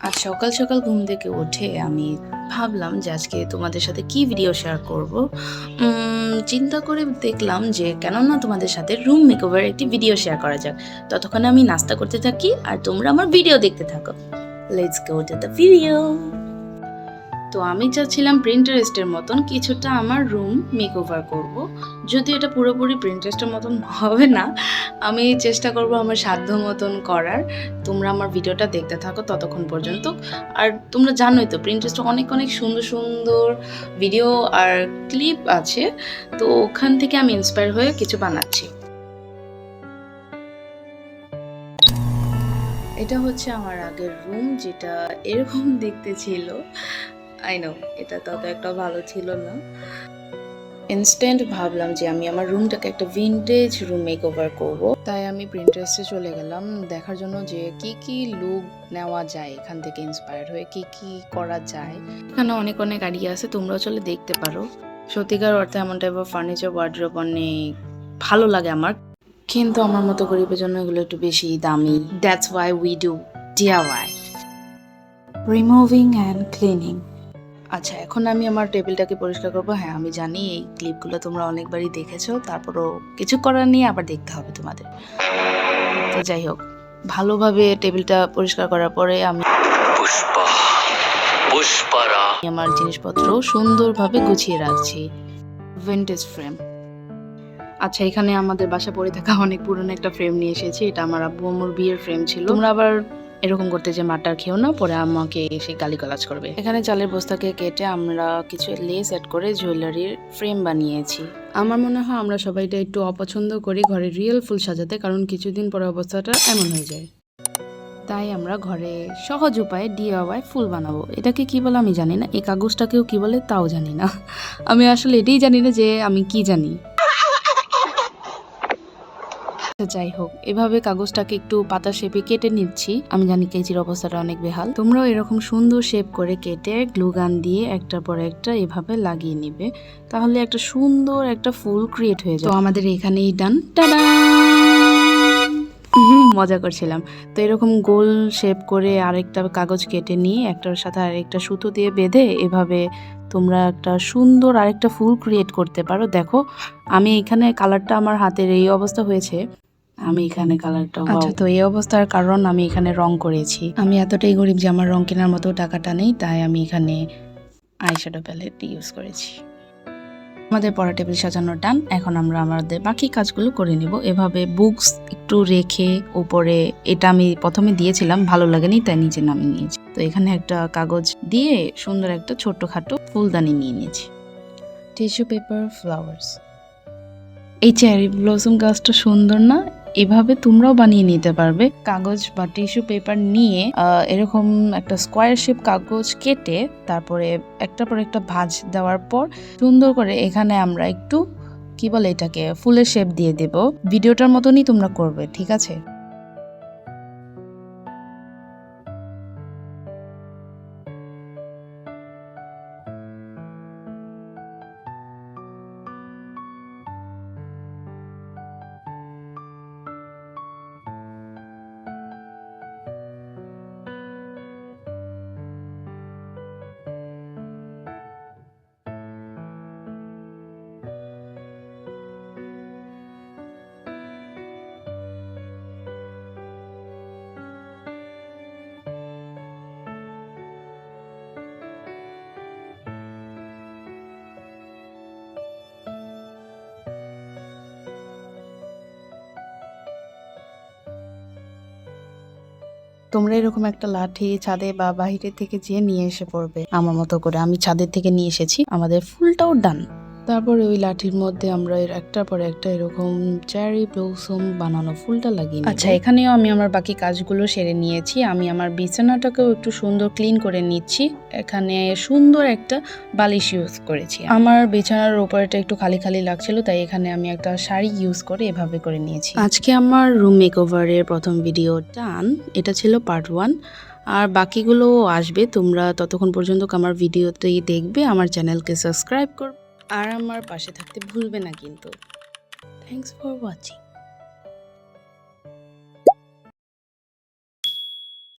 আজ সকাল সকাল ঘুম থেকে উঠে আমি ভাবলাম যে আজকে তোমাদের সাথে কি ভিডিও শেয়ার করব। চিন্তা করে দেখলাম যে কেননা তোমাদের সাথে রুম মেকওভার একটি ভিডিও শেয়ার করা যাক। ততক্ষণে আমি নাস্তা করতে থাকি আর তোমরা আমার ভিডিও দেখতে থাকো। Let's go to the video. তো আমি চাচ্ছিলাম প্রিন্টারেস্টের মতন কিছুটা আমার রুম মেকওভার করব। যদি এটা পুরোপুরি প্রিন্টারেস্টের মতন হবে না, আমি চেষ্টা করব আমার সাধ্য মতন করার। তোমরা আমার ভিডিওটা দেখতে থাকো ততক্ষণ পর্যন্ত। আর তোমরা জানোই তো প্রিন্টারেস্টে অনেক অনেক সুন্দর সুন্দর ভিডিও আর ক্লিপ আছে, তো ওখান থেকে আমি ইন্সপায়ার হয়ে কিছু বানাচ্ছি। এটা হচ্ছে আমার আগের রুম, যেটা এরকম দেখতে ছিল। আই নো এটা তত একটা ভালো ছিল না। ইনস্ট্যান্ট ভাবলাম যে আমি আমার রুমটাকে একটা ভিনটেজ রুম মেকওভার করব, তাই আমি প্রিন্টারেস্টে চলে গেলাম দেখার জন্য যে কি কি লুক নেওয়া যায়, এখান থেকে ইন্সপায়ার হয়ে কি কি করা যায়। এখানে অনেক অনেক আইডিয়া আছে, তোমরাও চলে দেখতে পারো। সত্যিকার অর্থে এমন টাইপের ফার্নিচার ওয়ার্ড্রোব অনেক ভালো লাগে আমার, কিন্তু আমার মতো গরিবের জন্য এগুলো একটু বেশি দামি। That's why we do DIY, removing and cleaning. আচ্ছা, এখন আমি আমার টেবিলটাকে পরিষ্কার করবো। হ্যাঁ, আমি জানি এই ক্লিপগুলো তোমরা অনেকবারই দেখেছো, তারপরও কিছু করার নিয়ে আবার দেখতে হবে তোমাদের। তো যাই হোক, ভালোভাবে টেবিলটা পরিষ্কার করার পরে আমি আমার জিনিসপত্র সুন্দরভাবে গুছিয়ে রাখছি। Vintage frame. আচ্ছা, এখানে আমাদের বাসা পড়ে থাকা অনেক পুরনো একটা ফ্রেম নিয়ে এসেছি। এটা আমার আব্বু আম্মুর বিয়ের ফ্রেম ছিল। তোমরা আবার এরকম করতে যে মাটার খেও না, পরে আমাকে এসে গালিগালাজ করবে। এখানে চালের বস্তাকে কেটে আমরা কিছু লেস অ্যাড করে জুয়েলারির ফ্রেম বানিয়েছি। আমার মনে হয় আমরা সবাইটা একটু অপছন্দ করি ঘরে রিয়েল ফুল সাজাতে, কারণ কিছুদিন পরে অবস্থাটা এমন হয়ে যায়। তাই আমরা ঘরে সহজ উপায়ে DIY ফুল বানাবো। এটাকে কি বলে আমি জানি না, এই কাগজটাকেও কি বলে তাও জানি না। আমি আসলে এটাই জানি না যে আমি কি জানি। যাই হোক, এভাবে কাগজটাকে একটু পাতা শেপে কেটে নিচ্ছি। আমি জানি কেজির অবস্থাটা অনেক বেহাল, তোমরাও এরকম সুন্দর শেপ করে কেটে গ্লু গান দিয়ে একটার পর একটা এভাবে লাগিয়ে নিবে, তাহলে একটা সুন্দর একটা ফুল ক্রিয়েট হয়ে যায়। তো আমাদের এখানেই ডান। টাডা! মজা করছিলাম। তো এরকম গোল শেপ করে আরেকটা কাগজ কেটে নিয়ে একটার সাথে আরেকটা সুতো দিয়ে বেঁধে এভাবে তোমরা একটা সুন্দর আরেকটা ফুল ক্রিয়েট করতে পারো। দেখো, আমি এখানে কালারটা আমার হাতের এই অবস্থা হয়েছে, আমি এখানে কালারটা। আচ্ছা, তো এই অবস্থার কারণ আমি এখানে রং করেছি। আমি এতটাই গরিব যে আমার রং কেনার মতো টাকাটা নেই, তাই আমি এখানে আইশ্যাডো প্যালেট ইউজ করেছি। আমাদের পড়া টেবিল সাজানো ডান। এখন আমরা আমাদের বাকি কাজগুলো করে নিব। এভাবে বুকস একটু রেখে উপরে, এটা আমি প্রথমে দিয়েছিলাম, ভালো লাগেনি তাই নিচে নামিয়ে নিয়েছি। তো এখানে একটা কাগজ দিয়ে সুন্দর একটা ছোট্টখাটো ফুলদানি নিয়ে নিয়েছি। Tissue paper, flowers. এই চেরি ব্লসম গাছটা সুন্দর না? এভাবে তোমরাও বানিয়ে নিতে পারবে। কাগজ বা টিস্যু পেপার নিয়ে এরকম একটা স্কোয়ার শেপ কাগজ কেটে তারপরে একটার পর একটা ভাঁজ দেওয়ার পর সুন্দর করে এখানে আমরা একটু কি বলে এটাকে ফুলের শেপ দিয়ে দেব। ভিডিওটার মতনই তোমরা করবে, ঠিক আছে? তোমরা এরকম একটা লাঠি ছাদে বা বাহিরে থেকে যেয়ে নিয়ে এসে পড়বে আমার মতো করে। আমি ছাদের থেকে নিয়ে এসেছি। আমাদের ফুলটাও ডান। তারপরে ওই লাঠির মধ্যে আমরা একটার পর একটা এরকম চেরি ব্লসম বানানো ফুলটা লাগিয়ে নিব। আচ্ছা, এখানেও আমি আমার বাকি কাজগুলো সেরে নিয়েছি। আমি আমার বিছানাটাকেও একটু সুন্দর ক্লিন করে নিচ্ছি। এখানে সুন্দর একটা বালিশ ইউজ করেছি। আমার বিছানার উপরটা একটু খালি খালি লাগছিল, তাই এখানে আমি একটা শাড়ি ইউজ করে এভাবে করে নিয়েছি। আজকে আমার রুম মেকওভারের প্রথম ভিডিও ডান। এটা ছিল পার্ট 1, আর বাকিগুলো আসবে। তোমরা ততক্ষণ পর্যন্ত আমার ভিডিওতেই দেখবে, আমার চ্যানেলকে সাবস্ক্রাইব করবে আর আমার পাশে থাকতে ভুলবে না কিন্তু। Thanks for watching.